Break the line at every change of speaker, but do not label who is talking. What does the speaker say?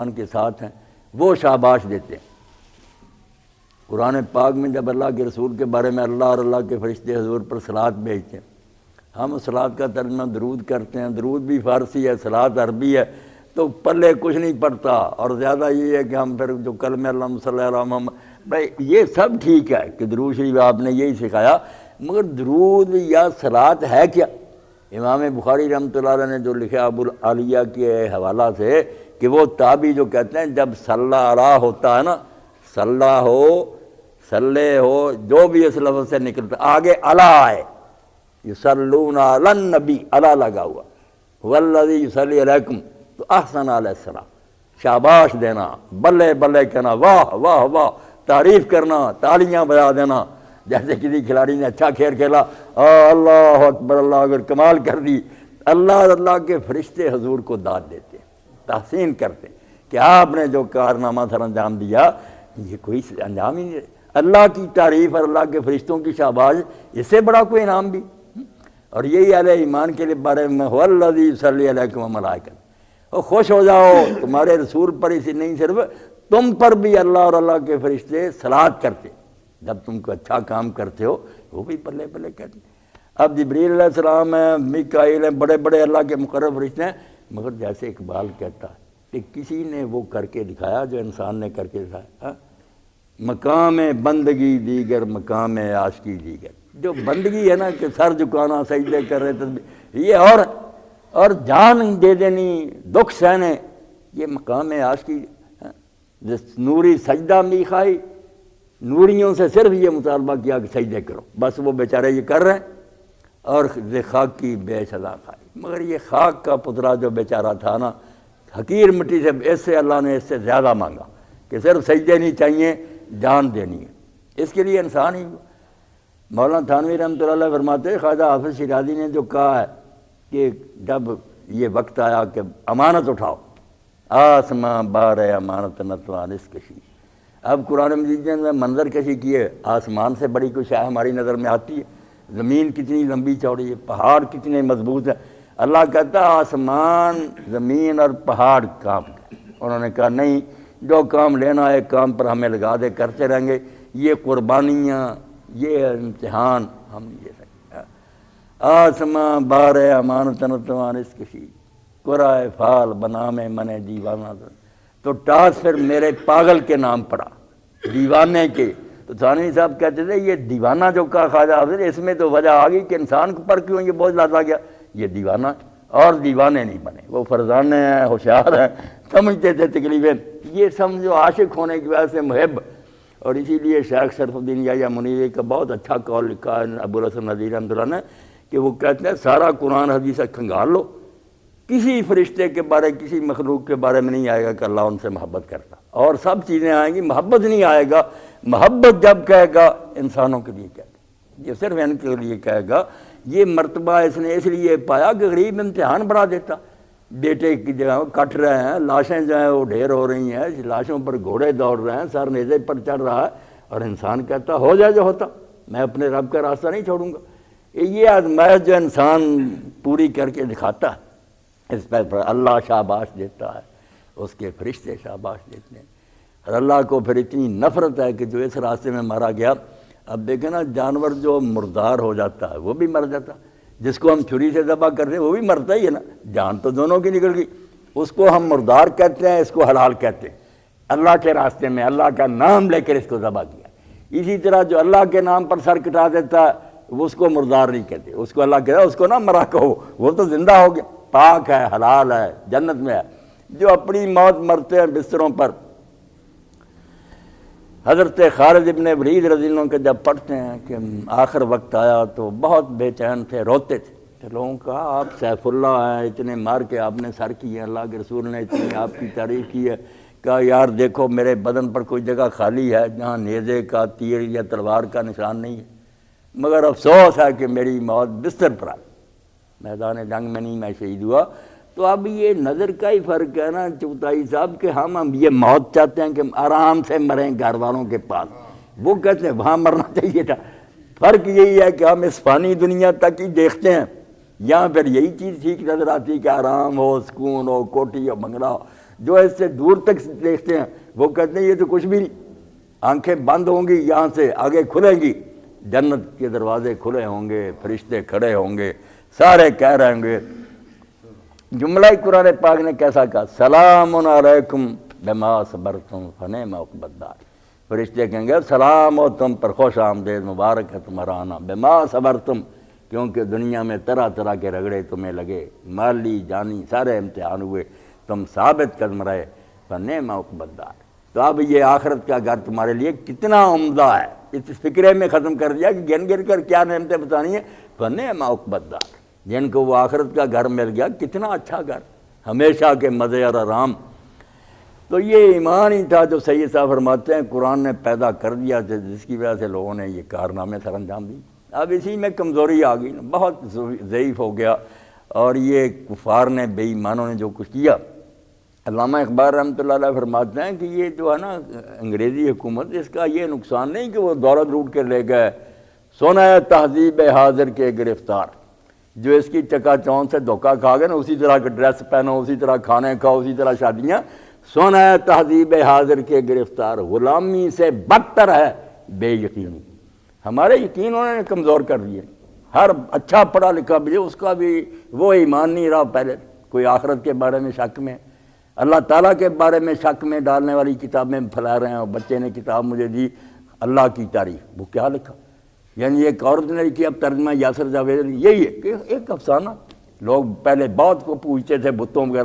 ان کے ساتھ ہیں وہ شاباش دیتے ہیں۔ قرآن پاک میں جب اللہ کے رسول کے بارے میں اللہ اور اللہ کے فرشتے حضور پر صلوات بھیجتے ہیں، ہم صلوات کا ترجمہ درود کرتے ہیں، درود بھی فارسی ہے، صلوات عربی ہے، تو پلے کچھ نہیں پڑتا، اور زیادہ یہ ہے کہ ہم پھر جو کلمہ اللہم صلی علی محمد، بھائی یہ سب ٹھیک ہے کہ درود شریف آپ نے یہی سکھایا، مگر درود یا صلوات ہے کیا؟ امام بخاری رحمۃ اللہ علیہ نے جو لکھا ابو العالیہ کے حوالہ سے کہ وہ تابعی جو کہتے ہیں جب صلی علیہ ہوتا ہے نا، صلی ہو، صلی ہو، جو بھی اس لفظ سے نکلتا آگے علی آئے، یصلون علی النبی، علی لگا ہوا، والذی یصلی علیکم، تو احسن علیہ السلام، شاباش دینا، بلے بلے کہنا، واہ واہ واہ، تعریف کرنا، تالیاں بجا دینا، جیسے کسی کھلاڑی نے اچھا کھیل کھیلا، اللہ اکبر، اللہ اگر کمال کر دی، اللہ اللہ کے فرشتے حضور کو داد دیتے ہیں، تحسین کرتے ہیں کہ آپ نے جو کارنامہ سر انجام دیا یہ کوئی انجام ہی نہیں، اللہ کی تعریف اور اللہ کے فرشتوں کی شاباش، اس سے بڑا کوئی انعام بھی؟ اور یہی اہل ایمان کے لیے بارے میں والذی یصلی علیکم وملائکۃ، اور خوش ہو جاؤ تمہارے رسول پر، اسی نہیں صرف تم پر بھی اللہ اور اللہ کے فرشتے صلوات کرتے، جب تم کو اچھا کام کرتے ہو وہ بھی بلے بلے کہتے ہیں۔ اب جبریل علیہ السلام ہیں، میکائیل ہیں، بڑے بڑے اللہ کے مقرب فرشتے ہیں، مگر جیسے اقبال کہتا ہے کہ کسی نے وہ کر کے دکھایا جو انسان نے کر کے دکھایا، مقام بندگی دیگر مقام عاشقی دیگر، جو بندگی ہے نا کہ سر جھکانا، سجدے کر رہے تسبیح، یہ اور جان دے دینی، دکھ سہنے، یہ مقام عاشقی۔ جس نوری سجدہ می خائی، نوریوں سے صرف یہ مطالبہ کیا کہ سجدے کرو، بس وہ بیچارے یہ کر رہے ہیں، اور خاک کی بے سزا کھائی، مگر یہ خاک کا پترا جو بیچارہ تھا نا، حقیر مٹی سے، اس سے اللہ نے اس سے زیادہ مانگا کہ صرف سجدے نہیں چاہیے، جان دینی ہے، اس کے لیے انسان ہی۔ مولانا تھانوی رحمۃ اللہ علیہ فرماتے ہیں خواجہ حافظ شیرازی نے جو کہا ہے کہ جب یہ وقت آیا کہ امانت اٹھاؤ، آسماں بار امانت نتوان اس کشی، اب قرآن مجید میں منظر کشی کیے، آسمان سے بڑی کوئی شے ہماری نظر میں آتی ہے، زمین کتنی لمبی چوڑی ہے، پہاڑ کتنے مضبوط ہیں، اللہ کہتا ہے آسمان، زمین اور پہاڑ کام کریں۔ انہوں نے کہا نہیں، جو کام لینا ہے کام پر ہمیں لگا دے، کرتے رہیں گے، یہ قربانیاں، یہ امتحان ہم نہیں دے سکتے۔ آسماں بار امانت نتوان اس کشی، قرائے فال بنا میں من دیوانہ، تو ٹاس پھر میرے پاگل کے نام پڑا، دیوانے کے۔ تو تھانوی صاحب کہتے تھے یہ دیوانہ جو کہا خواجہ حافظ، اس میں تو وجہ آ گئی کہ انسان پر کیوں یہ بوجھ لاتا گیا، یہ دیوانہ، اور دیوانے نہیں بنے، وہ فرزانے ہیں، ہوشیار ہیں، سمجھتے تھے تکلیفیں، یہ سمجھو عاشق ہونے کی وجہ سے محب۔ اور اسی لیے شیخ شرف الدین یحییٰ منیری کا بہت اچھا قول لکھا ہے ابو الحسن ندوی رحمۃ اللہ نے، کہ وہ کہتے ہیں سارا قرآن حدیث کھنگال لو، کسی فرشتے کے بارے، کسی مخلوق کے بارے میں نہیں آئے گا کہ اللہ ان سے محبت کرتا، اور سب چیزیں آئیں گی، محبت نہیں آئے گا۔ محبت جب کہے گا انسانوں کے لیے کہے گا، یہ صرف ان کے لیے کہے گا۔ یہ مرتبہ اس نے اس لیے پایا کہ غریب امتحان بنا دیتا، بیٹے کی جگہ کٹ رہے ہیں، لاشیں جو ہیں وہ ڈھیر ہو رہی ہیں، لاشوں پر گھوڑے دوڑ رہے ہیں، سر نیزے پر چڑھ رہا ہے، اور انسان کہتا ہو جائے جو ہوتا، میں اپنے رب کا راستہ نہیں چھوڑوں گا۔ یہ آزمائش جو انسان پوری کر کے دکھاتا ہے، اس پر اللہ شاباش دیتا ہے، اس کے فرشتے شاباش دیتے ہیں، اور اللہ کو پھر اتنی نفرت ہے کہ جو اس راستے میں مارا گیا۔ اب دیکھیں نا، جانور جو مردار ہو جاتا ہے وہ بھی مر جاتا، جس کو ہم چھری سے ذبح کرتے ہیں وہ بھی مرتا ہی ہے نا، جان تو دونوں کی نکل گئی، اس کو ہم مردار کہتے ہیں، اس کو حلال کہتے ہیں۔ اللہ کے راستے میں اللہ کا نام لے کر اس کو ذبح کیا۔ اسی طرح جو اللہ کے نام پر سر کٹا دیتا ہے وہ اس کو مردار نہیں کہتے، اس کو اللہ کہتا ہے اس کو نہ مرا کہو، وہ تو زندہ ہو گیا، پاک ہے، حلال ہے، جنت میں ہے۔ جو اپنی موت مرتے ہیں بستروں پر، حضرت خالد ابن ولید رضی اللہ عنہ کے جب پڑھتے ہیں کہ آخر وقت آیا تو بہت بے چین تھے، روتے تھے، تو لوگوں کا آپ سیف اللہ ہیں، اتنے مار کے آپ نے سر کی ہے، اللہ کے رسول نے اتنی آپ کی تعریف کی ہے، کہا یار دیکھو میرے بدن پر کوئی جگہ خالی ہے جہاں نیزے کا، تیر یا تلوار کا نشان نہیں ہے، مگر افسوس ہے کہ میری موت بستر پر آئی، میدان جنگ میں نہیں، میں شہید ہوا۔ تو اب یہ نظر کا ہی فرق ہے نا چغتائی صاحب، کہ ہم یہ موت چاہتے ہیں کہ آرام سے مریں گھر والوں کے پاس، وہ کہتے ہیں وہاں مرنا چاہیے تھا۔ فرق یہی ہے کہ ہم اس فانی دنیا تک ہی دیکھتے ہیں، یہاں پھر یہی چیز ٹھیک نظر آتی ہے کہ آرام ہو، سکون ہو، کوٹھی ہو، بنگلہ ہو۔ جو اس سے دور تک دیکھتے ہیں وہ کہتے ہیں یہ تو کچھ بھی نہیں، آنکھیں بند ہوں گی، یہاں سے آگے کھلیں گی، جنت کے دروازے کھلے ہوں گے، فرشتے کھڑے ہوں گے، سارے کہہ رہے ہوں گے۔ جملہ قرآن پاک نے کیسا کہا، سلام علیکم بما صبرتم فنعم عقبی الدار۔ فرشتے کہیں گے سلام ہو تم پر، خوش آمدید، مبارک ہے تمہارا آنا، بما صبرتم، کیونکہ دنیا میں طرح طرح کے رگڑے تمہیں لگے، مالی جانی سارے امتحان ہوئے، تم ثابت قدم رہے، فنعم عقبی الدار۔ تو اب یہ آخرت کا گھر تمہارے لیے کتنا عمدہ ہے، اس فکرے میں ختم کر دیا کہ گن گر کر کیا نعمتیں بتانی ہیں، فنعم عقبی الدار، جن کو وہ آخرت کا گھر مل گیا، کتنا اچھا گھر، ہمیشہ کے مزے اور آرام۔ تو یہ ایمان ہی تھا جو سید صاحب فرماتے ہیں قرآن نے پیدا کر دیا، جس کی وجہ سے لوگوں نے یہ کارنامے سر انجام دی۔ اب اسی میں کمزوری آ گئی، بہت ضعیف ہو گیا، اور یہ کفار نے، بے ایمانوں نے جو کچھ کیا۔ علامہ اقبال رحمۃ اللہ علیہ فرماتے ہیں کہ یہ جو ہے نا انگریزی حکومت، اس کا یہ نقصان نہیں کہ وہ دولت لوٹ کے لے گئے، سونا ہے تہذیب حاضر کے گرفتار، جو اس کی چکا چوند سے دھوکہ کھا گئے نا، اسی طرح کا ڈریس پہنو، اسی طرح کھانے کھاؤ، اسی طرح شادیاں، سونا ہے تہذیب حاضر کے گرفتار، غلامی سے بدتر ہے بے یقینی۔ ہمارے یقین انہوں نے کمزور کر دیے، ہر اچھا پڑھا لکھا بھی اس کا بھی وہ ایمان نہیں رہا، پہلے کوئی آخرت کے بارے میں شک میں، اللہ تعالیٰ کے بارے میں شک میں ڈالنے والی کتابیں پھیلا رہے ہیں۔ اور بچے نے کتاب مجھے دی اللہ کی تعریف، وہ کیا لکھا، یعنی ایک عورت نے لکھی، اب ترجمہ یاسر جاوید، یہی ہے کہ ایک افسانہ، لوگ پہلے بہت کو پوچھتے تھے بتوں وغیرہ